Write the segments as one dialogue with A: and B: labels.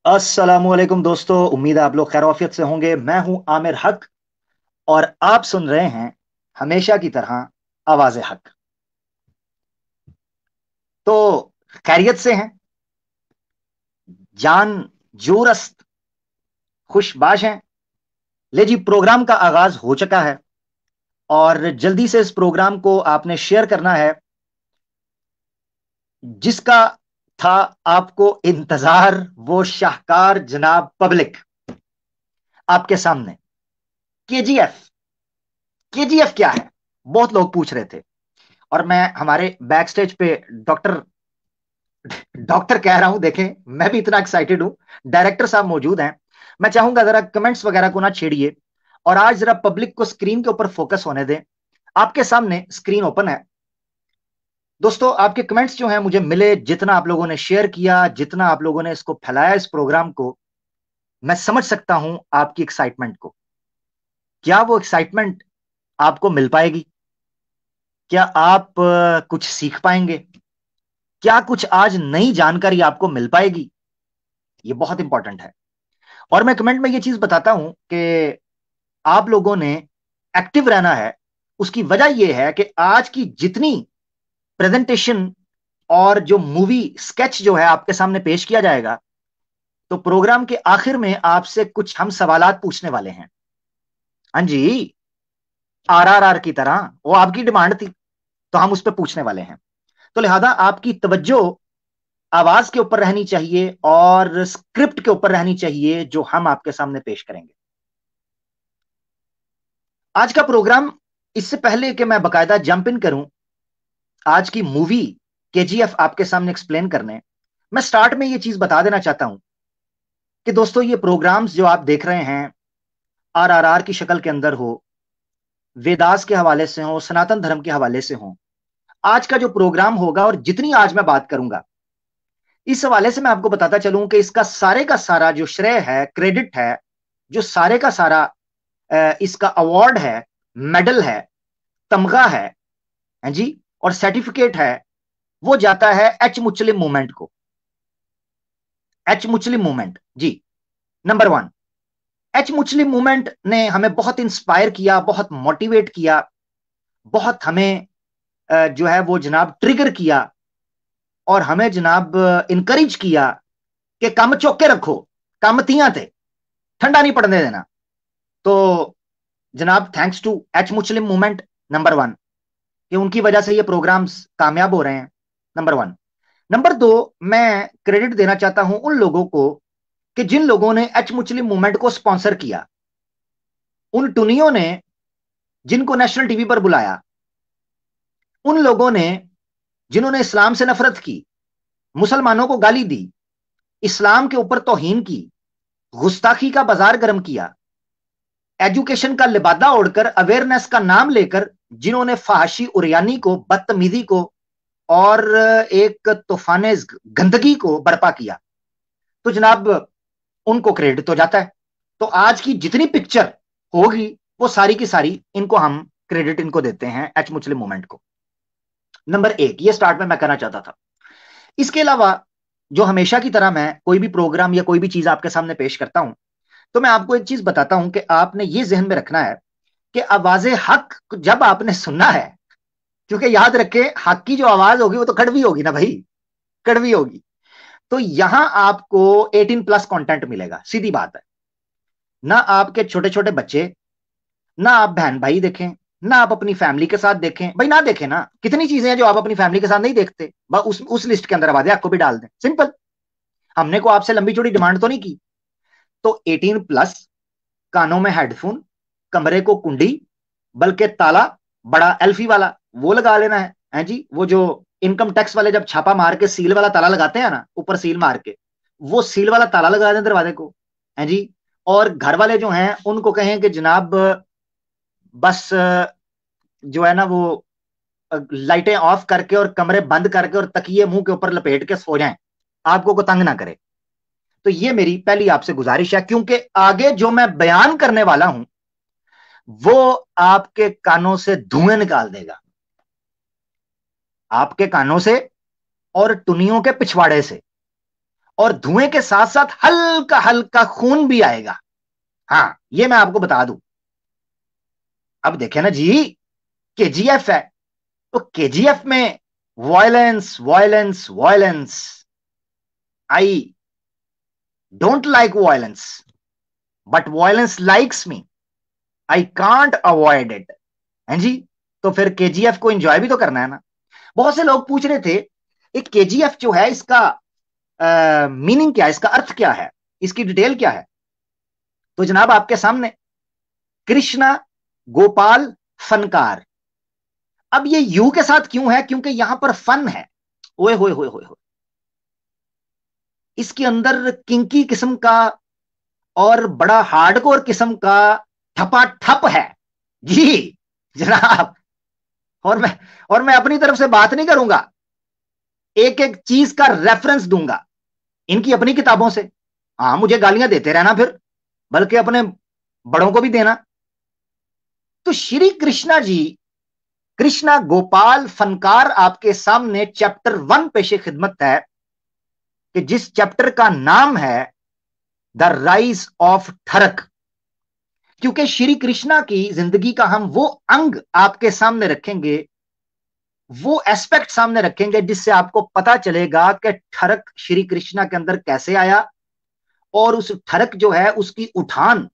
A: अस्सलामुअलैकुम दोस्तों, उम्मीद है आप लोग खैर से होंगे। मैं हूं आमिर हक और आप सुन रहे हैं हमेशा की तरह आवाज़े हक। तो खैरियत से हैं, जान जोरस्त खुशबाश हैं। ले जी, प्रोग्राम का आगाज हो चुका है और जल्दी से इस प्रोग्राम को आपने शेयर करना है, जिसका था आपको इंतजार। वो शाहकार जनाब पब्लिक आपके सामने केजीएफ। केजीएफ क्या है, बहुत लोग पूछ रहे थे। और मैं हमारे बैक स्टेज पे डॉक्टर डॉक्टर कह रहा हूं, देखें मैं भी इतना एक्साइटेड हूं। डायरेक्टर साहब मौजूद हैं। मैं चाहूंगा जरा कमेंट्स वगैरह को ना छेड़िए और आज जरा पब्लिक को स्क्रीन के ऊपर फोकस होने दें। आपके सामने स्क्रीन ओपन है दोस्तों। आपके कमेंट्स जो हैं मुझे मिले, जितना आप लोगों ने शेयर किया, जितना आप लोगों ने इसको फैलाया, इस प्रोग्राम को, मैं समझ सकता हूं आपकी एक्साइटमेंट को। क्या वो एक्साइटमेंट आपको मिल पाएगी? क्या आप कुछ सीख पाएंगे? क्या कुछ आज नई जानकारी आपको मिल पाएगी? ये बहुत इंपॉर्टेंट है। और मैं कमेंट में ये चीज बताता हूं कि आप लोगों ने एक्टिव रहना है। उसकी वजह यह है कि आज की जितनी प्रेजेंटेशन और जो मूवी स्केच जो है आपके सामने पेश किया जाएगा, तो प्रोग्राम के आखिर में आपसे कुछ हम सवालात पूछने वाले हैं। हाँ जी, आरआरआर की तरह वो आपकी डिमांड थी, तो हम उस पर पूछने वाले हैं। तो लिहाजा आपकी तवज्जो आवाज के ऊपर रहनी चाहिए और स्क्रिप्ट के ऊपर रहनी चाहिए जो हम आपके सामने पेश करेंगे। आज का प्रोग्राम, इससे पहले कि मैं बकायदा जंप इन करूं आज की मूवी केजीएफ आपके सामने एक्सप्लेन करने, मैं स्टार्ट में यह चीज बता देना चाहता हूं कि दोस्तों ये प्रोग्राम्स जो आप देख रहे हैं आरआरआर की शक्ल के अंदर हो, वेदास के हवाले से हो, सनातन धर्म के हवाले से हो, आज का जो प्रोग्राम होगा और जितनी आज मैं बात करूंगा, इस हवाले से मैं आपको बताता चलूं कि इसका सारे का सारा जो श्रेय है, क्रेडिट है, जो सारे का सारा इसका अवार्ड है, मेडल है, तमगा है जी, और सर्टिफिकेट है, वो जाता है एच मुस्लिम मूवमेंट को। एच मुस्लिम मूवमेंट जी, number one. H Muslim movement ने हमें बहुत इंस्पायर किया, बहुत मोटिवेट किया, बहुत हमें जो है वो जनाब ट्रिगर किया और हमें जनाब इनकरेज किया कि कम चौके रखो, कम तियां थे, ठंडा नहीं पड़ने देना। तो जनाब thanks to H Muslim movement, number one, कि उनकी वजह से ये प्रोग्राम्स कामयाब हो रहे हैं, नंबर वन। नंबर दो, मैं क्रेडिट देना चाहता हूं उन लोगों को कि जिन लोगों ने एच मुस्लिम मूवमेंट को स्पॉन्सर किया, उन टुनियों ने जिनको नेशनल टीवी पर बुलाया, उन लोगों ने जिन्होंने इस्लाम से नफरत की, मुसलमानों को गाली दी, इस्लाम के ऊपर तौहीन की, गुस्ताखी का बाजार गर्म किया, एजुकेशन का लिबादा ओढ़कर, अवेयरनेस का नाम लेकर जिन्होंने फहाशी उरियानी को, बदतमीजी को और एक तूफान गंदगी को बर्पा किया, तो जनाब उनको क्रेडिट तो जाता है। तो आज की जितनी पिक्चर होगी वो सारी की सारी इनको हम क्रेडिट इनको देते हैं, एच मुस्लिम मूवमेंट को। नंबर एक, ये स्टार्ट में मैं करना चाहता था। इसके अलावा जो हमेशा की तरह मैं कोई भी प्रोग्राम या कोई भी चीज आपके सामने पेश करता हूं, तो मैं आपको एक चीज बताता हूं कि आपने ये जहन में रखना है कि आवाज़े हक जब आपने सुनना है, क्योंकि याद रखे हक की जो आवाज होगी वो तो कड़वी होगी ना भाई, कड़वी होगी। तो यहां आपको 18+ कंटेंट मिलेगा, सीधी बात है। ना आपके छोटे छोटे बच्चे, ना आप बहन भाई देखें, ना आप अपनी फैमिली के साथ देखें, भाई ना देखें ना। कितनी चीजें हैं जो आप अपनी फैमिली के साथ नहीं देखते, बस उस लिस्ट के अंदर आवाज़े हक को भी डाल दें, सिंपल। हमने को आपसे लंबी चौड़ी डिमांड तो नहीं की। तो 18+, कानों में हेडफोन, कमरे को कुंडी, बल्कि ताला बड़ा एल्फी वाला वो लगा लेना है जी। वो जो इनकम टैक्स वाले जब छापा मार के सील वाला ताला लगाते हैं ना, ऊपर सील मार के, वो सील वाला ताला लगा दें दरवाजे को, है जी। और घर वाले जो हैं उनको कहें कि जनाब बस जो है ना वो लाइटें ऑफ करके और कमरे बंद करके और तकिए मुंह के ऊपर लपेट के सो जाएं, आपको को तंग ना करे। तो ये मेरी पहली आपसे गुजारिश है, क्योंकि आगे जो मैं बयान करने वाला हूं वो आपके कानों से धुएं निकाल देगा, आपके कानों से और टुनियों के पिछवाड़े से। और धुएं के साथ साथ हल्का हल्का खून भी आएगा। हाँ, ये मैं आपको बता दूं। अब देखे ना जी, केजीएफ है, तो केजीएफ में violence violence violence. I don't like violence, but violence likes me. I can't avoid it. है जी, तो फिर केजीएफ को एंजॉय भी तो करना है ना। बहुत से लोग पूछ रहे थे, एक केजीएफ जो है इसका मीनिंग क्या है, इसका अर्थ क्या है, इसकी डिटेल क्या है। तो जनाब आपके सामने कृष्णा गोपाल फनकार। अब ये यू के साथ क्यों है, क्योंकि यहां पर फन है। ओए होए होए होए होए। इसके अंदर किंकी किस्म का और बड़ा हार्डकोर किस्म का ठपा ठप है जी जनाब। और मैं अपनी तरफ से बात नहीं करूंगा, एक एक चीज का रेफरेंस दूंगा इनकी अपनी किताबों से। हाँ, मुझे गालियां देते रहना फिर, बल्कि अपने बड़ों को भी देना। तो श्री कृष्णा जी, कृष्णा गोपाल फनकार आपके सामने चैप्टर 1 पेशे खिदमत है, कि जिस चैप्टर का नाम है द राइज ऑफ ठरक। क्योंकि श्री कृष्णा की जिंदगी का हम वो अंग आपके सामने रखेंगे, वो एस्पेक्ट सामने रखेंगे जिससे आपको पता चलेगा कि ठरक श्री कृष्णा के अंदर कैसे आया, और उस ठरक जो है उसकी उठान,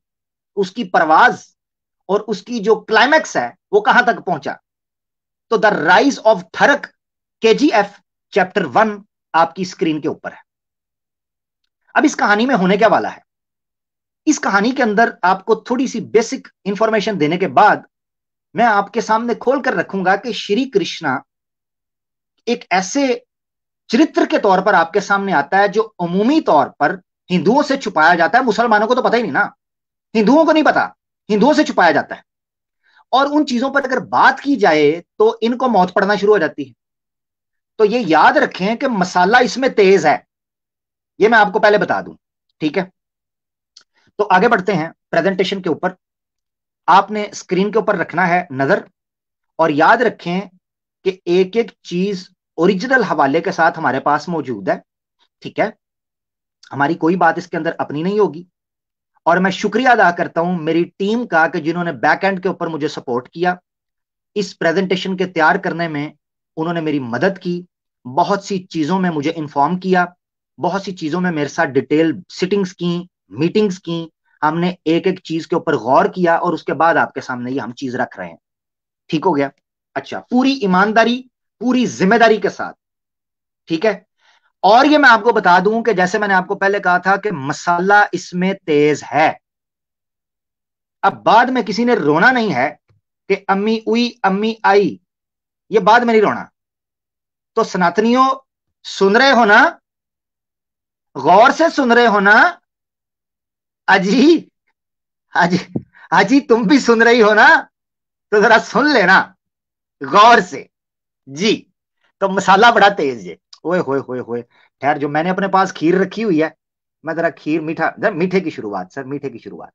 A: उसकी परवाज और उसकी जो क्लाइमैक्स है वो कहां तक पहुंचा। तो द राइज ऑफ ठरक केजीएफ चैप्टर 1 आपकी स्क्रीन के ऊपर है। अब इस कहानी में होने क्या वाला है, इस कहानी के अंदर आपको थोड़ी सी बेसिक इंफॉर्मेशन देने के बाद मैं आपके सामने खोल कर रखूंगा कि श्री कृष्णा एक ऐसे चरित्र के तौर पर आपके सामने आता है जो अमूमी तौर पर हिंदुओं से छुपाया जाता है। मुसलमानों को तो पता ही नहीं ना, हिंदुओं को नहीं पता, हिंदुओं से छुपाया जाता है। और उन चीजों पर अगर बात की जाए तो इनको मौत पड़ना शुरू हो जाती है। तो ये याद रखें कि मसाला इसमें तेज है, ये मैं आपको पहले बता दूं, ठीक है। तो आगे बढ़ते हैं प्रेजेंटेशन के ऊपर। आपने स्क्रीन के ऊपर रखना है नजर, और याद रखें कि एक एक चीज ओरिजिनल हवाले के साथ हमारे पास मौजूद है, ठीक है। हमारी कोई बात इसके अंदर अपनी नहीं होगी। और मैं शुक्रिया अदा करता हूं मेरी टीम का कि जिन्होंने बैक एंड के ऊपर मुझे सपोर्ट किया इस प्रेजेंटेशन के तैयार करने में। उन्होंने मेरी मदद की, बहुत सी चीजों में मुझे इन्फॉर्म किया, बहुत सी चीजों में मेरे साथ डिटेल सिटिंग्स की, मीटिंग्स की। हमने एक एक चीज के ऊपर गौर किया और उसके बाद आपके सामने ये हम चीज रख रहे हैं। ठीक हो गया? अच्छा, पूरी ईमानदारी, पूरी जिम्मेदारी के साथ, ठीक है। और ये मैं आपको बता दूं कि जैसे मैंने आपको पहले कहा था कि मसाला इसमें तेज है। अब बाद में किसी ने रोना नहीं है कि अम्मी उई अम्मी आई, ये बाद में नहीं रोना। तो सनातनियों, सुन रहे हो ना, गौर से सुन रहे हो ना। अजी, अजी, अजी तुम भी सुन रही हो ना, तो जरा सुन लेना गौर से जी। तो मसाला बड़ा तेज है। ओए होए होए होए। खैर, जो मैंने अपने पास खीर रखी हुई है, मैं जरा खीर मीठा, जरा मीठे की शुरुआत सर, मीठे की शुरुआत।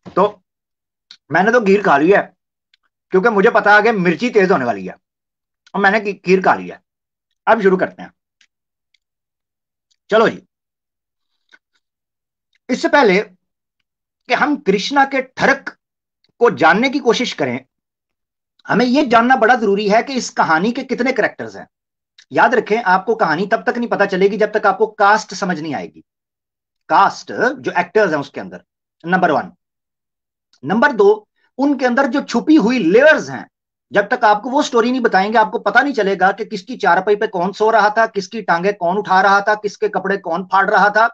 A: तो मैंने तो खीर खा ली है, क्योंकि मुझे पता है कि मिर्ची तेज होने वाली है, और मैंने खीर खा ली है। अब शुरू करते हैं, चलो जी। इससे पहले कि हम कृष्णा के ठरक को जानने की कोशिश करें, हमें यह जानना बड़ा जरूरी है कि इस कहानी के कितने कैरेक्टर्स हैं। याद रखें, आपको कहानी तब तक नहीं पता चलेगी जब तक आपको कास्ट समझ नहीं आएगी। कास्ट, जो एक्टर्स हैं उसके अंदर, नंबर 1। नंबर 2, उनके अंदर जो छुपी हुई लेयर्स हैं, जब तक आपको वो स्टोरी नहीं बताएंगे आपको पता नहीं चलेगा कि किसकी चारपाई पे कौन सो रहा था, किसकी टांगे कौन उठा रहा था, किसके कपड़े कौन फाड़ रहा था,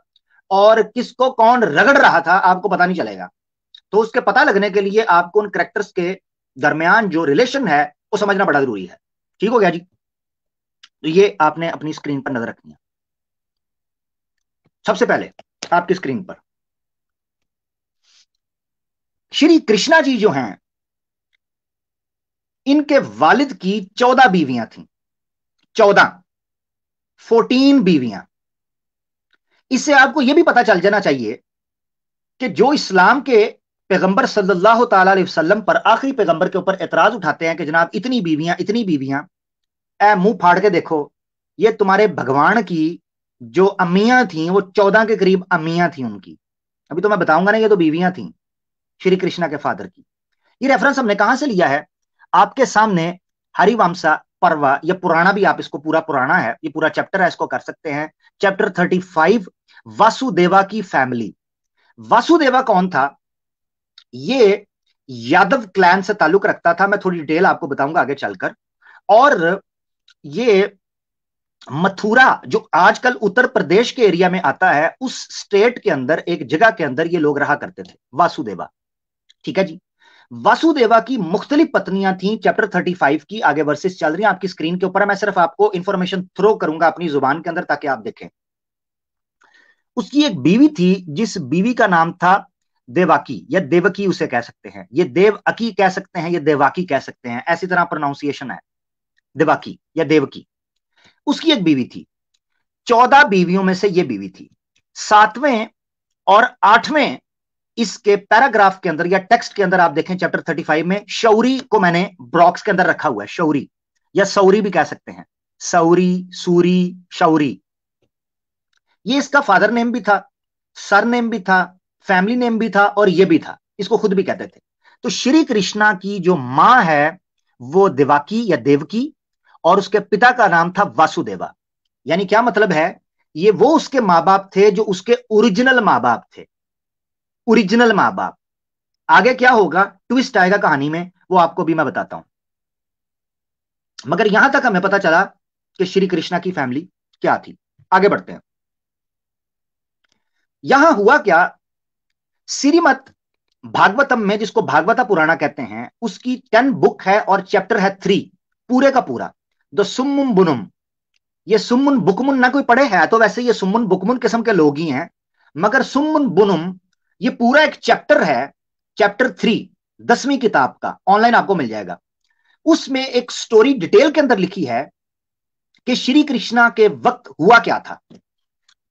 A: और किसको कौन रगड़ रहा था, आपको पता नहीं चलेगा। तो उसके पता लगने के लिए आपको उन कैरेक्टर्स के दरमियान जो रिलेशन है वो समझना बड़ा जरूरी है। ठीक हो गया जी? तो ये आपने अपनी स्क्रीन पर नजर रखनी है। सबसे पहले आपकी स्क्रीन पर श्री कृष्णा जी जो हैं, इनके वालिद की 14 बीवियां थीं। 14 बीवियां। इससे आपको यह भी पता चल जाना चाहिए कि जो इस्लाम के पैगंबर सल्लल्लाहु ताला अलैहि वसल्लम पर, आखिरी पैगंबर के ऊपर एतराज उठाते हैं कि जनाब इतनी बीवियां, इतनी बीवियां, ए मुंह फाड़ के देखो, ये तुम्हारे भगवान की जो अम्मियां थी वो 14 के करीब अम्मियां थी उनकी, अभी तो मैं बताऊंगा ना, ये तो बीवियां थी श्री कृष्णा के फादर की। ये रेफरेंस हमने कहां से लिया है? आपके सामने हरिवंशा पर्व, ये पुराना भी, आप इसको पूरा पुराना है, ये पूरा चैप्टर है, इसको कर सकते हैं। चैप्टर 35, वासुदेवा की फैमिली। वासुदेवा कौन था? ये यादव क्लैन से ताल्लुक रखता था, मैं थोड़ी डिटेल आपको बताऊंगा आगे चलकर। और ये मथुरा जो आजकल उत्तर प्रदेश के एरिया में आता है, उस स्टेट के अंदर एक जगह के अंदर ये लोग रहा करते थे, वासुदेवा। ठीक है जी। वासुदेवा की मुख्तलिफ पत्नियां थी। चैप्टर 35 की आगे वर्सेस चल रही हैं आपकी स्क्रीन के ऊपर, मैं सिर्फ आपको इंफॉर्मेशन थ्रो करूंगा अपनी जुबान के अंदर ताकि आप देखें। उसकी एक बीवी थी जिस बीवी का नाम था देवाकी, या देवकी उसे कह सकते हैं, ये देवकी कह सकते हैं, ये देवाकी कह सकते हैं, ऐसी तरह प्रोनाउंसिएशन है, देवाकी या देवकी। उसकी एक बीवी थी, 14 बीवियों में से ये बीवी थी। 7वें और 8वें इसके पैराग्राफ के अंदर या टेक्स्ट के अंदर आप देखें चैप्टर 35 में, शौरी को मैंने ब्रॉक्स के अंदर रखा हुआ है, शौरी या सौरी भी कह सकते हैं, सौरी, सूरी, शौरी। ये इसका फादर नेम भी था, सर नेम भी था, फैमिली नेम भी था, और ये भी था, इसको खुद भी कहते थे। तो श्री कृष्णा की जो मां है वो देवाकी या देवकी, और उसके पिता का नाम था वासुदेवा। यानी क्या मतलब है? ये वो उसके मां बाप थे जो उसके ओरिजिनल मां बाप थे, ओरिजिनल मां बाप। आगे क्या होगा, ट्विस्ट आएगा कहानी में, वो आपको भी मैं बताता हूं। मगर यहां तक हमें पता चला कि श्री कृष्णा की फैमिली क्या थी। आगे बढ़ते हैं। यहां हुआ क्या, श्रीमद भागवतम में, जिसको भागवता पुराना कहते हैं, उसकी 10 बुक है और चैप्टर है 3 पूरे का पूरा, द सुम्मुन बुनुम। ये सुम्मुन बुकमुन ना कोई पढ़े है तो वैसे ये सुम्मुन बुकमुन किस्म के लोग ही हैं, मगर सुम्मुन बुनुम ये पूरा एक चैप्टर है, चैप्टर 3, 10वीं किताब का, ऑनलाइन आपको मिल जाएगा। उसमें एक स्टोरी डिटेल के अंदर लिखी है कि श्री कृष्णा के वक्त हुआ क्या था।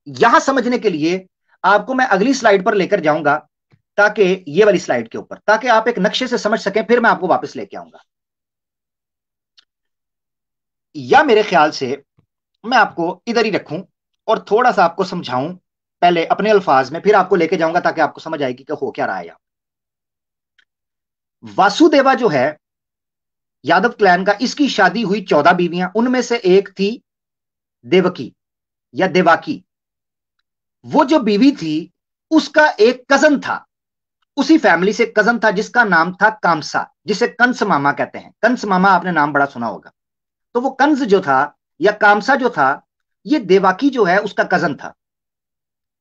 A: यहां समझने के लिए आपको मैं अगली स्लाइड पर लेकर जाऊंगा, ताकि ये वाली स्लाइड के ऊपर, ताकि आप एक नक्शे से समझ सकें, फिर मैं आपको वापस लेके आऊंगा। या मेरे ख्याल से मैं आपको इधर ही रखूं और थोड़ा सा आपको समझाऊं पहले अपने अल्फाज में, फिर आपको लेके जाऊंगा ताकि आपको समझ आएगी कि हो क्या रहा है यहां। वासुदेवा जो है यादव क्लैन का, इसकी शादी हुई 14 बीवियां, उनमें से एक थी देवकी या देवाकी। वो जो बीवी थी उसका एक कजन था, उसी फैमिली से कजन था जिसका नाम था कामसा, जिसे कंस मामा कहते हैं। कंस मामा आपने नाम बड़ा सुना होगा। तो वो कंस जो था या कामसा जो था, ये देवाकी जो है उसका कजन था।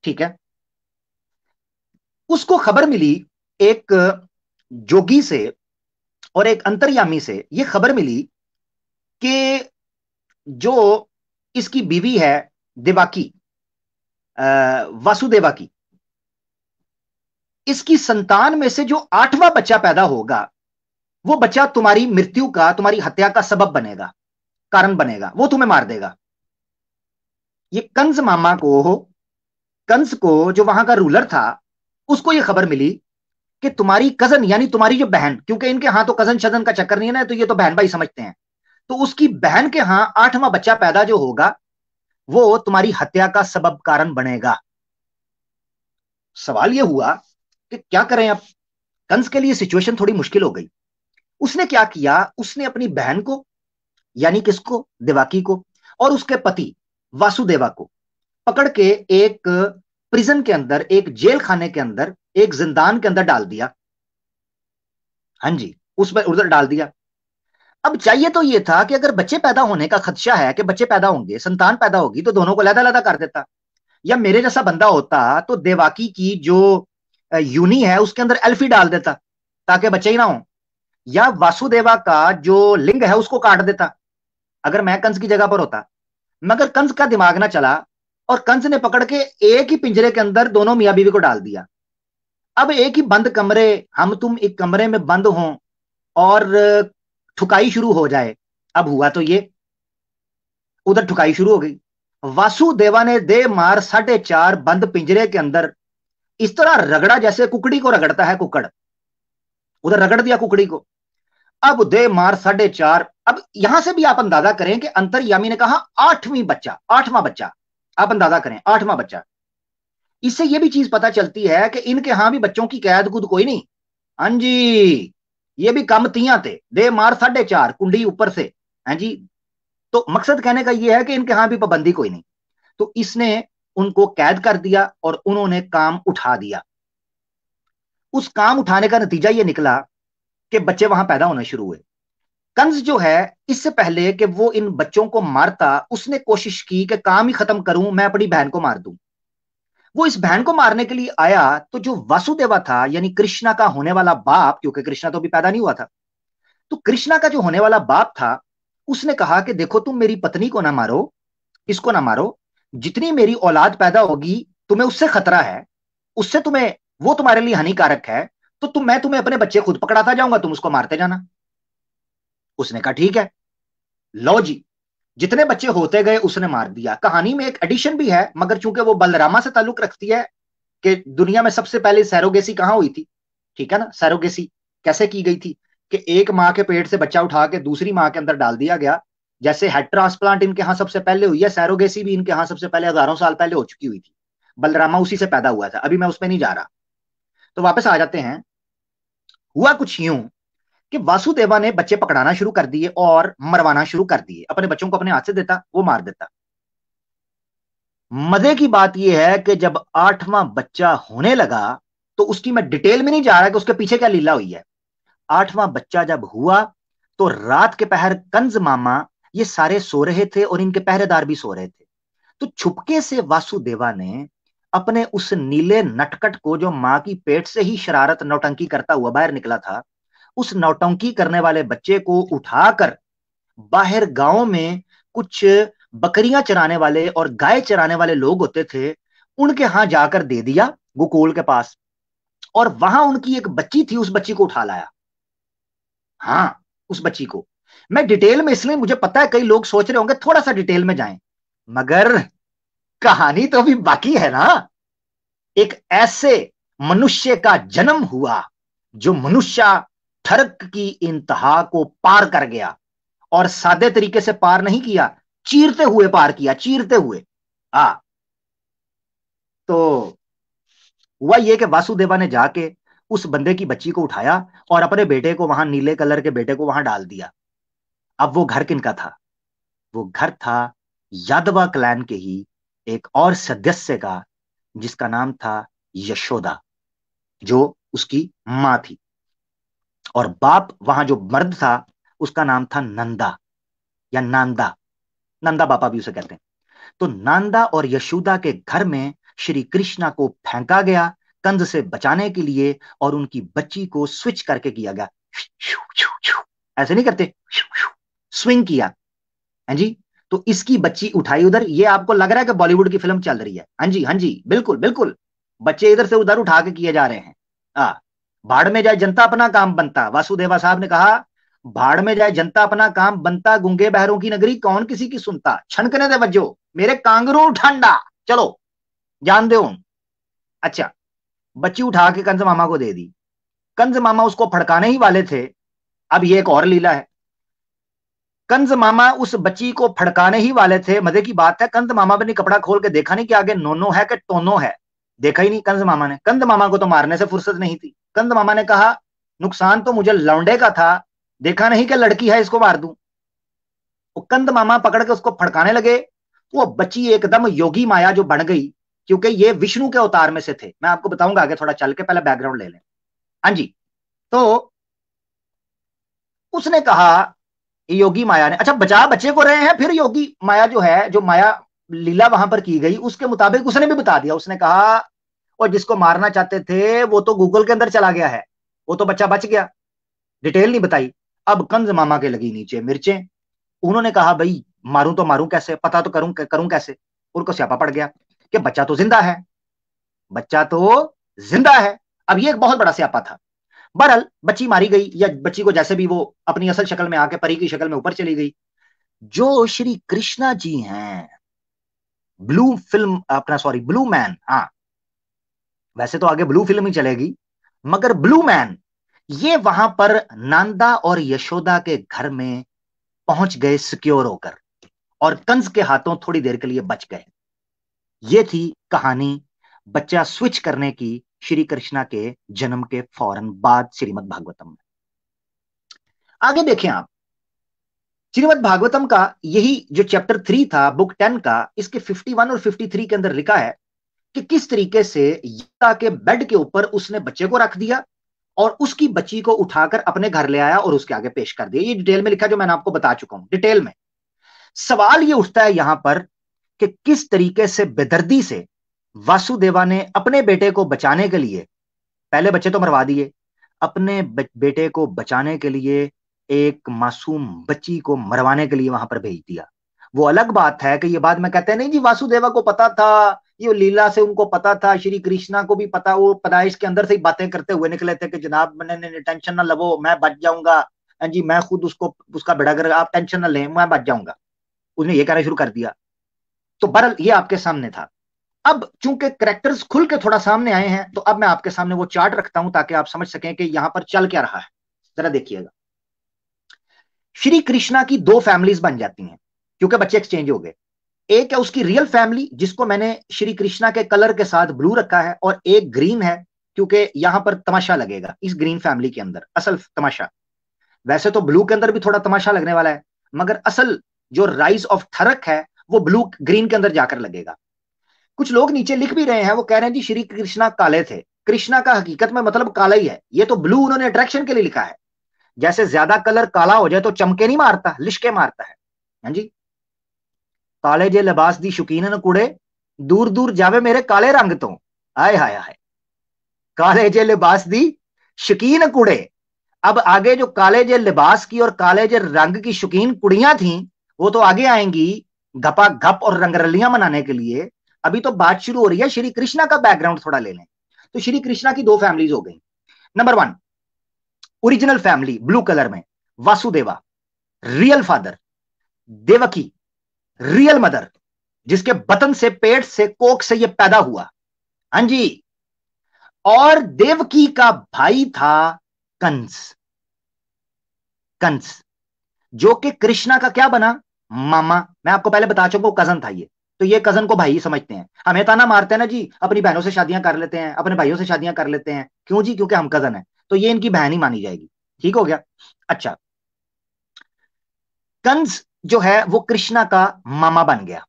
A: ठीक है। उसको खबर मिली एक जोगी से और एक अंतर्यामी से, ये खबर मिली कि जो इसकी बीवी है देवाकी, वासुदेवा की, इसकी संतान में से जो 8वां बच्चा पैदा होगा, वो बच्चा तुम्हारी मृत्यु का, तुम्हारी हत्या का सबब बनेगा, कारण बनेगा, वो तुम्हें मार देगा। ये कंस मामा को, कंस को जो वहां का रूलर था, उसको ये खबर मिली कि तुम्हारी कजन यानी तुम्हारी जो बहन, क्योंकि इनके यहां तो कजन शजन का चक्कर नहीं है ना, तो ये तो बहन भाई समझते हैं, तो उसकी बहन के यहां 8वां बच्चा पैदा जो होगा वो तुम्हारी हत्या का सबब कारण बनेगा। सवाल यह हुआ कि क्या करें अब। कंस के लिए सिचुएशन थोड़ी मुश्किल हो गई। उसने क्या किया, उसने अपनी बहन को, यानी किसको, देवाकी को, और उसके पति वासुदेवा को पकड़ के एक प्रिजन के अंदर, एक जेल खाने के अंदर, एक जिंदान के अंदर डाल दिया। हाँ जी, उसमें उधर डाल दिया। अब चाहिए तो ये था कि अगर बच्चे पैदा होने का खदशा है कि बच्चे पैदा होंगे, संतान पैदा होगी, तो दोनों को अलग-अलग कर देता। या मेरे जैसा बंदा होता तो देवाकी की जो यूनी है उसके अंदर एल्फी डाल देता ताकि बच्चे ही ना हो, या वासुदेवा का जो लिंग है उसको काट देता, अगर मैं कंस की जगह पर होता। मगर कंस का दिमाग ना चला और कंस ने पकड़ के एक ही पिंजरे के अंदर दोनों मियां बीवी को डाल दिया। अब एक ही बंद कमरे, हम तुम एक कमरे में बंद हों और ठुकाई शुरू हो जाए। अब हुआ तो ये, उधर ठुकाई शुरू हो गई। वासुदेवा ने दे मार 4.5 बंद पिंजरे के अंदर इस तरह रगड़ा जैसे कुकड़ी को रगड़ता है कुकड़, उधर रगड़ दिया कुकड़ी को। अब दे मार 4:30। अब यहां से भी आप अंदाजा करें कि अंतर्यामी ने कहा आठवां बच्चा। आप अंदाजा करें, आठवां बच्चा। इससे यह भी चीज पता चलती है कि इनके यहां भी बच्चों की कैद कूद कोई नहीं। हाँ जी, ये भी कम तियां थे, दे मार 4:30 कुंडी ऊपर से। हाँ जी, तो मकसद कहने का यह है कि इनके यहां भी पाबंदी कोई नहीं। तो इसने उनको कैद कर दिया और उन्होंने काम उठा दिया। उस काम उठाने का नतीजा यह निकला कि बच्चे वहां पैदा होने शुरू हुए। कंस जो है, इससे पहले कि वो इन बच्चों को मारता, उसने कोशिश की कि काम ही खत्म करूं, मैं अपनी बहन को मार दूं। वो इस बहन को मारने के लिए आया तो जो वासुदेवा था, यानी कृष्णा का होने वाला बाप, क्योंकि कृष्णा तो अभी पैदा नहीं हुआ था, तो कृष्णा का जो होने वाला बाप था, उसने कहा कि देखो तुम मेरी पत्नी को ना मारो, इसको ना मारो, जितनी मेरी औलाद पैदा होगी तुम्हें उससे खतरा है, उससे तुम्हें, वो तुम्हारे लिए हानिकारक है, तो मैं तुम्हें अपने बच्चे खुद पकड़ाता जाऊंगा, तुम उसको मारते जाना। उसने कहा ठीक है। लो जी, जितने बच्चे होते गए उसने मार दिया। कहानी में एक एडिशन भी है, मगर चूंकि वो बलरामा से ताल्लुक रखती है कि दुनिया में सबसे पहले सैरोगेसी कहां हुई थी, ठीक है ना, सैरोगेसी कैसे की गई थी कि एक माँ के पेट से बच्चा उठा के दूसरी माँ के अंदर डाल दिया गया। जैसे हेड ट्रांसप्लांट इनके यहां सबसे पहले हुई है, सैरोगेसी भी इनके यहां सबसे पहले हजारों साल पहले हो चुकी हुई थी। बलरामा उसी से पैदा हुआ था। अभी मैं उसमें नहीं जा रहा, तो वापस आ जाते हैं। हुआ कुछ यूं कि वासुदेवा ने बच्चे पकड़ाना शुरू कर दिए और मरवाना शुरू कर दिए। अपने बच्चों को अपने हाथ से देता, वो मार देता। मजे की बात यह है कि जब आठवां बच्चा होने लगा, तो उसकी मैं डिटेल में नहीं जा रहा कि उसके पीछे क्या लीला हुई है। आठवां बच्चा जब हुआ तो रात के पहर कंस मामा ये सारे सो रहे थे और इनके पहरेदार भी सो रहे थे। तो छुपके से वासुदेवा ने अपने उस नीले नटखट को, जो मां की पेट से ही शरारत नौटंकी करता हुआ बाहर निकला था, उस नौटंकी करने वाले बच्चे को उठाकर बाहर गांव में कुछ बकरियां चराने वाले और गाय चराने वाले लोग होते थे, उनके यहां जाकर दे दिया, गोकुल के पास। और वहां उनकी एक बच्ची थी, उस बच्ची को उठा लाया। हाँ, उस बच्ची को मैं डिटेल में, इसलिए मुझे पता है कई लोग सोच रहे होंगे थोड़ा सा डिटेल में जाएं, मगर कहानी तो अभी बाकी है ना। एक ऐसे मनुष्य का जन्म हुआ जो मनुष्य ठरक की इंतहा को पार कर गया, और सादे तरीके से पार नहीं किया, चीरते हुए पार किया, चीरते हुए। आ तो हुआ यह कि वासुदेवा ने जाके उस बंदे की बच्ची को उठाया और अपने बेटे को वहां, नीले कलर के बेटे को वहां डाल दिया। अब वो घर किनका था? वो घर था यादवा क्लैन के ही एक और सदस्य का, जिसका नाम था यशोदा, जो उसकी मां थी। और बाप वहां जो मर्द था, उसका नाम था नंदा या नांदा, नंदा बापा भी उसे कहते हैं। तो नांदा और यशोदा के घर में श्री कृष्णा को फेंका गया कंस से बचाने के लिए, और उनकी बच्ची को स्विच करके किया गया। ऐसे नहीं करते, स्विंग किया। हाँ जी, तो इसकी बच्ची उठाई उधर। ये आपको लग रहा है कि बॉलीवुड की फिल्म चल रही है। हाँ जी, हाँ जी, बिल्कुल बिल्कुल। बच्चे इधर से उधर उठा के किए जा रहे हैं। भाड़ में जाए जनता अपना काम बनता, वासुदेवा साहब ने कहा। भाड़ में जाए जनता अपना काम बनता, गूंगे बहरों की नगरी कौन किसी की सुनता, छनकने दे वज्जो मेरे कांगरू ठंडा, चलो जान दो। अच्छा, बच्ची उठा के कंस मामा को दे दी। कंस मामा उसको फड़काने ही वाले थे। अब ये एक और लीला है। कंस मामा उस बच्ची को फड़काने ही वाले थे। मजे की बात है, कंस मामा ने कपड़ा खोल के देखा नहीं कि आगे नोनो है कि टोनो है। देखा ही नहीं कंस मामा ने। कंस मामा को तो मारने से फुर्सत नहीं थी। कंस मामा ने कहा नुकसान तो मुझे लौंडे का था, देखा नहीं कि लड़की है, इसको मार दूं। वो कंद मामा पकड़ के उसको फड़काने लगे। वो बच्ची एकदम योगी माया जो बन गई, क्योंकि ये विष्णु के अवतार में से थे। मैं आपको बताऊंगा आगे, थोड़ा चल के, पहले बैकग्राउंड ले लें। हाँ जी, तो उसने कहा, योगी माया ने, अच्छा बचा बच्चे को रहे हैं, फिर योगी माया जो है, जो माया लीला वहां पर की गई, उसके मुताबिक उसने भी बता दिया। उसने कहा और जिसको मारना चाहते थे वो तो गूगल के अंदर चला गया है, वो तो बच्चा बच गया। डिटेल नहीं बताई। अब कंज मामा के लगी नीचे मिर्चें। उन्होंने कहा भाई मारूं तो मारूं कैसे, पता तो करूं करूं कैसे। उनको स्यापा पड़ गया कि बच्चा तो जिंदा है, बच्चा तो जिंदा है। अब ये एक बहुत बड़ा स्यापा था। बहरहाल बच्ची मारी गई, या बच्ची को जैसे भी, वो अपनी असल शक्ल में आके परी की शक्ल में ऊपर चली गई। जो श्री कृष्णा जी हैं, ब्लू फिल्म अपना, सॉरी ब्लू मैन, हाँ, वैसे तो आगे ब्लू फिल्म ही चलेगी, मगर ब्लू मैन ये वहां पर नंदा और यशोदा के घर में पहुंच गए सिक्योर होकर, और कंस के हाथों थोड़ी देर के लिए बच गए। ये थी कहानी बच्चा स्विच करने की, श्री कृष्णा के जन्म के फौरन बाद श्रीमद् भागवतम में। आगे देखें आप, श्रीमद् भागवतम का यही जो चैप्टर 3 था बुक 10 का, इसके 51 और 53 के अंदर लिखा है कि किस तरीके से यशोदा के बेड के ऊपर उसने बच्चे को रख दिया और उसकी बच्ची को उठाकर अपने घर ले आया और उसके आगे पेश कर दिया। ये डिटेल में लिखा जो मैंने आपको बता चुका हूं डिटेल में। सवाल ये उठता है यहां पर कि किस तरीके से बेदर्दी से वासुदेवा ने अपने बेटे को बचाने के लिए, पहले बच्चे तो मरवा दिए, अपने बेटे को बचाने के लिए एक मासूम बच्ची को मरवाने के लिए वहां पर भेज दिया। वो अलग बात है कि ये बाद में कहते हैं नहीं जी वासुदेवा को पता था, ये लीला से उनको पता था, श्री कृष्णा को भी पता, वो पैदाइश के अंदर से ही बातें करते हुए निकले थे कि जनाब मैंने टेंशन ना लो, मैं बच जाऊंगा, जी मैं खुद उसको उसका बेड़ा कर, आप टेंशन ना लें, मैं बच जाऊंगा। उसने ये कहना शुरू कर दिया। तो बहरहाल ये आपके सामने था। अब चूंकि करेक्टर्स खुल के थोड़ा सामने आए हैं, तो अब मैं आपके सामने वो चार्ट रखता हूं ताकि आप समझ सकें कि यहां पर चल क्या रहा है। जरा देखिएगा, श्री कृष्णा की दो फैमिलीज बन जाती हैं क्योंकि बच्चे एक्सचेंज हो गए। एक है उसकी रियल फैमिली जिसको मैंने श्री कृष्णा के कलर के साथ ब्लू रखा है, और एक ग्रीन है क्योंकि यहां पर तमाशा लगेगा इस ग्रीन फैमिली के अंदर, असल तमाशा। वैसे तो ब्लू के अंदर भी थोड़ा तमाशा लगने वाला है, मगर असल जो राइज ऑफ थरक है वो ब्लू ग्रीन के अंदर जाकर लगेगा। कुछ लोग नीचे लिख भी रहे हैं, वो कह रहे हैं जी श्री कृष्णा काले थे। कृष्णा का हकीकत में मतलब काला ही है, ये तो ब्लू उन्होंने अट्रैक्शन के लिए लिखा है। जैसे ज्यादा कलर काला हो जाए तो चमके नहीं मारता, लिशके मारता है। हाँ जी, काले जे लिबास दी शौकीन न कुड़े, दूर दूर जावे मेरे काले रंग तो। आय हाय हाय, काले जे लिबास दी शौकीन कुड़े। अब आगे जो काले जे लिबास की और काले जे रंग की शौकीन कुड़ियां थी वो तो आगे आएंगी गपा गप और रंगरलियां मनाने के लिए। अभी तो बात शुरू हो रही है, श्री कृष्णा का बैकग्राउंड थोड़ा ले लें। तो श्री कृष्णा की दो फैमिलीज हो गई। Number 1, original family blue colour में, Vasudeva real father, Devaki real mother, जिसके बतन से पेट से कोख से ये पैदा हुआ। हाँ जी, और देवकी का भाई था कंस। कंस जो कि कृष्णा का क्या बना, मामा। मैं आपको पहले बता चुका हूं कजन था ये, तो ये कजन को भाई समझते हैं। हमें ताना मारते हैं ना जी, अपनी बहनों से शादियां कर लेते हैं, अपने भाइयों से शादियां कर लेते हैं, क्यों जी, क्योंकि हम कजन हैं, तो ये इनकी बहन ही मानी जाएगी। ठीक हो गया। अच्छा, कंस जो है वो कृष्णा का मामा बन गया।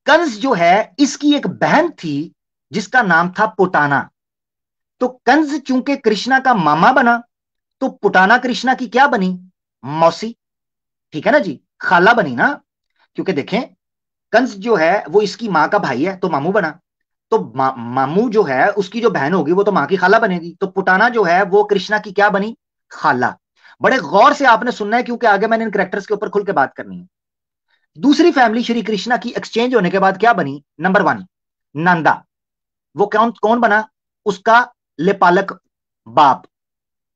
A: कंस जो है इसकी एक बहन थी जिसका नाम था पुटाना। तो कंस चूंकि कृष्णा का मामा बना, तो पुटाना कृष्णा की क्या बनी, मौसी। ठीक है ना जी, खाला बनी ना। क्योंकि देखें, कंस जो है वो इसकी मां का भाई है तो मामू बना, तो मामू जो है उसकी जो बहन होगी वो तो मां की खाला बनेगी, तो पुटाना जो है वो कृष्णा की क्या बनी, खाला। बड़े गौर से आपने सुनना है क्योंकि आगे मैंने इन करेक्टर्स के ऊपर खुल के बात करनी है। दूसरी फैमिली श्री कृष्णा की एक्सचेंज होने के बाद क्या बनी, नंबर 1 नंदा। वो कौन कौन बना, उसका लेपालक बाप,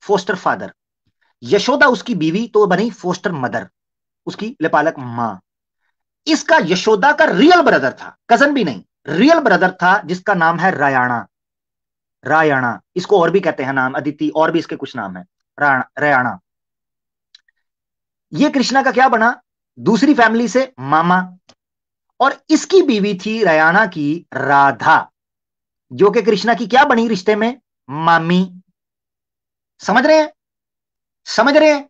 A: फोस्टर फादर। यशोदा उसकी बीवी तो बनी फोस्टर मदर, उसकी लेपालक मां। इसका यशोदा का रियल ब्रदर था, कजन भी नहीं, रियल ब्रदर था जिसका नाम है रायणा। रायणा, इसको और भी कहते हैं नाम, अदिति, और भी इसके कुछ नाम है, रायणा। ये कृष्णा का क्या बना, दूसरी फैमिली से मामा। और इसकी बीवी थी रयाना की राधा, जो कि कृष्णा की क्या बनी रिश्ते में, मामी। समझ रहे हैं, समझ रहे हैं।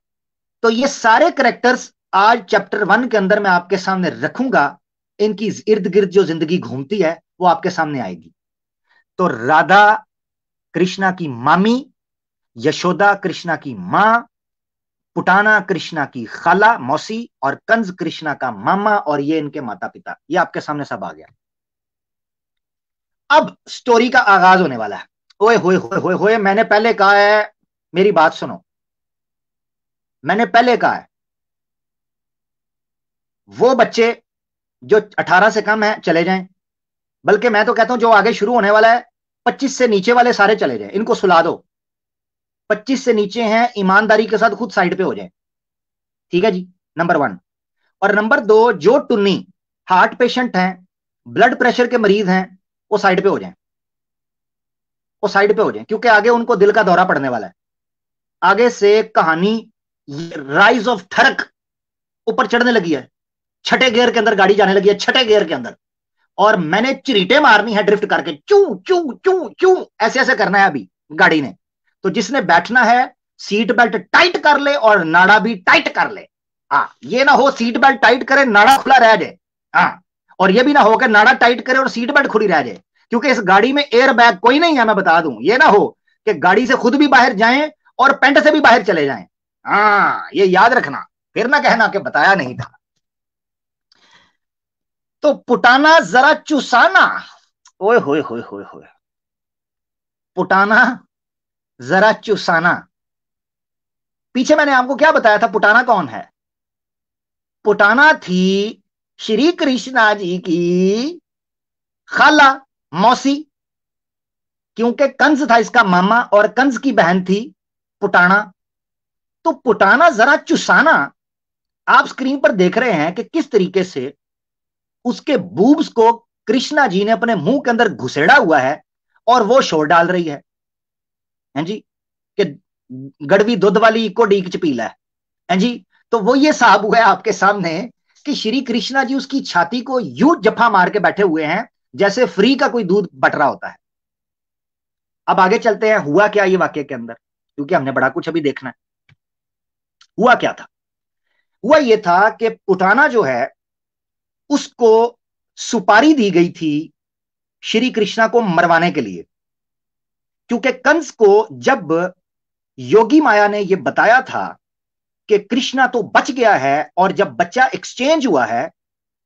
A: तो ये सारे करेक्टर्स आज चैप्टर 1 के अंदर मैं आपके सामने रखूंगा, इनकी इर्द गिर्द जो जिंदगी घूमती है वो आपके सामने आएगी। तो राधा कृष्णा की मामी, यशोदा कृष्णा की मां, पुटाना कृष्णा की खाला मौसी, और कंस कृष्णा का मामा, और ये इनके माता पिता। ये आपके सामने सब आ गया। अब स्टोरी का आगाज होने वाला है। ओए होए होए होए होए, मैंने पहले कहा है, मेरी बात सुनो, मैंने पहले कहा है वो बच्चे जो 18 से कम है चले जाएं, बल्कि मैं तो कहता हूं जो आगे शुरू होने वाला है 25 से नीचे वाले सारे चले जाएं, इनको सुला दो। 25 से नीचे हैं ईमानदारी के साथ खुद साइड पे हो जाए। ठीक है जी, नंबर 1। और नंबर 2, जो टुन्नी हार्ट पेशेंट हैं, ब्लड प्रेशर के मरीज हैं, वो साइड पे हो जाएं, वो साइड पे हो जाएं, क्योंकि आगे उनको दिल का दौरा पड़ने वाला है। आगे से कहानी राइज ऑफ थरक ऊपर चढ़ने लगी है, छठे गियर के अंदर गाड़ी जाने लगी है, छठे गियर के अंदर, और मैंने चिरीटे मारनी है ड्रिफ्ट करके, चू चू चू चू, ऐसे ऐसे करना है अभी गाड़ी ने। तो जिसने बैठना है सीट बेल्ट टाइट कर ले और नाड़ा भी टाइट कर ले। हाँ, ये ना हो सीट बेल्ट टाइट करे नाड़ा खुला रह जाए, हाँ, और ये भी ना हो कि नाड़ा टाइट करे और सीट बेल्ट खुली रह जाए, क्योंकि इस गाड़ी में एयर बैग कोई नहीं है, मैं बता दूं। ये ना हो कि गाड़ी से खुद भी बाहर जाएं और पेंट से भी बाहर चले जाएं। हाँ, ये याद रखना, फिर ना कहना कि बताया नहीं था। तो पुटाना जरा चुसाना, ओए होए होए होए होए, पुटाना जरा चुसाना। पीछे मैंने आपको क्या बताया था, पुटाना कौन है? पुटाना थी श्री कृष्णा जी की खाला, मौसी, क्योंकि कंस था इसका मामा और कंस की बहन थी पुटाना। तो पुटाना जरा चुसाना, आप स्क्रीन पर देख रहे हैं कि किस तरीके से उसके बूब्स को कृष्णा जी ने अपने मुंह के अंदर घुसेड़ा हुआ है और वो शोर डाल रही है जी, कि गड़वी दुध वाली को डीक च पी है जी। तो वो ये साहब हुआ है आपके सामने कि श्री कृष्णा जी उसकी छाती को यूं जफा मार के बैठे हुए हैं जैसे फ्री का कोई दूध बट रहा होता है। अब आगे चलते हैं, हुआ क्या ये वाक्य के अंदर, क्योंकि हमने बड़ा कुछ अभी देखना है। हुआ क्या था? हुआ ये था कि पुटाना जो है उसको सुपारी दी गई थी श्री कृष्णा को मरवाने के लिए, क्योंकि कंस को जब योगी माया ने यह बताया था कि कृष्णा तो बच गया है, और जब बच्चा एक्सचेंज हुआ है,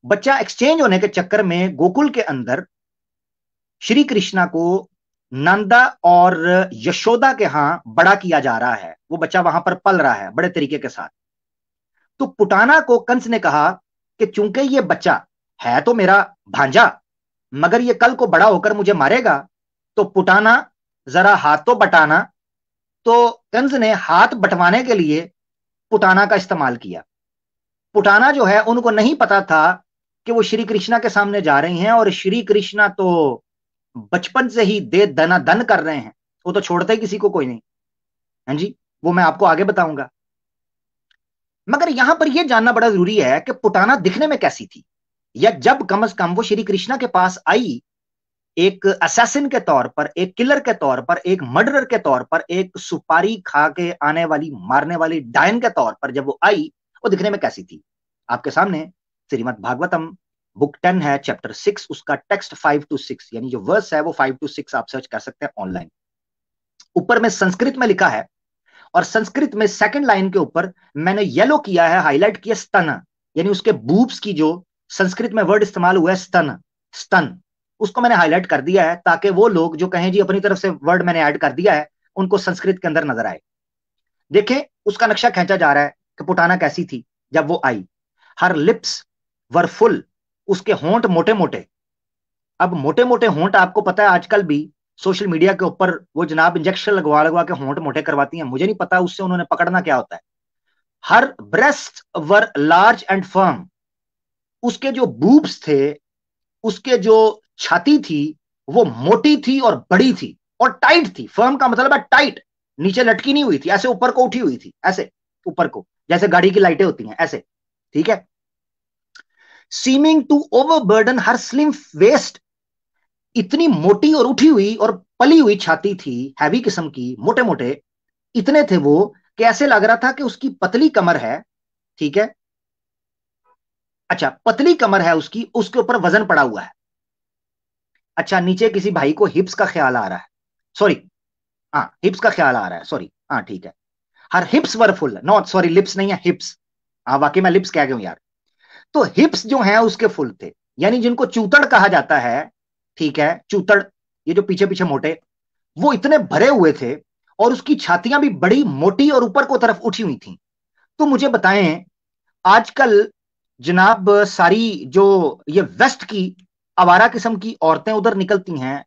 A: बच्चा एक्सचेंज होने के चक्कर में गोकुल के अंदर श्री कृष्णा को नंदा और यशोदा के यहां बड़ा किया जा रहा है, वो बच्चा वहां पर पल रहा है बड़े तरीके के साथ। तो पुटाना को कंस ने कहा कि चूंकि ये बच्चा है तो मेरा भांजा, मगर ये कल को बड़ा होकर मुझे मारेगा, तो पुटाना जरा हाथ तो बटाना। तो कंस ने हाथ बटवाने के लिए पुटाना का इस्तेमाल किया। पुटाना जो है उनको नहीं पता था कि वो श्री कृष्णा के सामने जा रही हैं, और श्री कृष्णा तो बचपन से ही दे दना दन कर रहे हैं, वो तो छोड़ते ही किसी को कोई नहीं है जी, वो मैं आपको आगे बताऊंगा। मगर यहां पर यह जानना बड़ा जरूरी है कि पुटाना दिखने में कैसी थी, या जब कम से कम वो श्री कृष्णा के पास आई एक असैसिन के तौर पर, एक किलर के तौर पर, एक मर्डरर के तौर पर, एक सुपारी खा के आने वाली मारने वाली डायन के तौर पर जब वो आई, वो दिखने में कैसी थी? आपके सामने श्रीमद् भागवतम बुक 10 है, चैप्टर 6, उसका टेक्स्ट 5 to 6, यानी जो वर्स है वो 5 to 6 आप सर्च कर सकते हैं ऑनलाइन। ऊपर में संस्कृत में लिखा है, और संस्कृत में सेकंड लाइन के ऊपर मैंने येलो किया है, हाईलाइट किया स्तन, यानी उसके बूब्स की जो संस्कृत में वर्ड इस्तेमाल हुआ है स्तन, स्तन, उसको मैंने हाईलाइट कर दिया है ताकि वो लोग जो कहें जी अपनी तरफ से वर्ड मैंने ऐड कर दिया है, उनको संस्कृत के अंदर नजर आए। देखें उसका नक्शा खींचा जा रहा है कि पुटाना कैसी थी जब वो आई। हर लिप्स वर फुल, उसके होंठ मोटे मोटे। अब मोटे मोटे होंठ आपको पता है आजकल भी सोशल मीडिया के ऊपर वो जनाब इंजेक्शन लगवा लगवा के होंठ मोटे करवाती हैं, मुझे नहीं पता उससे उन्होंने पकड़ना क्या होता है। हर breast were large and firm, उसके जो बूब्स थे, उसके जो छाती थी वो मोटी थी और बड़ी थी और टाइट थी। फर्म का मतलब है टाइट, नीचे लटकी नहीं हुई थी, ऐसे ऊपर को उठी हुई थी, ऐसे ऊपर को, जैसे गाड़ी की लाइटें होती हैं ऐसे, ठीक है। Seeming to overburden her slim waist, इतनी मोटी और उठी हुई और पली हुई छाती थी, हैवी किस्म की, मोटे मोटे इतने थे वो कि ऐसे लग रहा था कि उसकी पतली कमर है, ठीक है। अच्छा, पतली कमर है उसकी, उसके ऊपर वजन पड़ा हुआ है। अच्छा, नीचे किसी भाई को हिप्स का ख्याल आ रहा है, सॉरी, हाँ हिप्स का ख्याल आ रहा है, सॉरी, हाँ ठीक है। Her hips were full, not sorry lips नहीं है, हिप्स, हाँ वाकई मैं लिप्स कह गया हूं यार। तो हिप्स जो है उसके फुल थे, यानी जिनको चूतड़ कहा जाता है, ठीक है, चूतड़, ये जो पीछे पीछे मोटे, वो इतने भरे हुए थे, और उसकी छातियां भी बड़ी मोटी और ऊपर को तरफ उठी हुई थी। तो मुझे बताएं, आजकल जनाब सारी जो ये वेस्ट की आवारा किस्म की औरतें उधर निकलती हैं,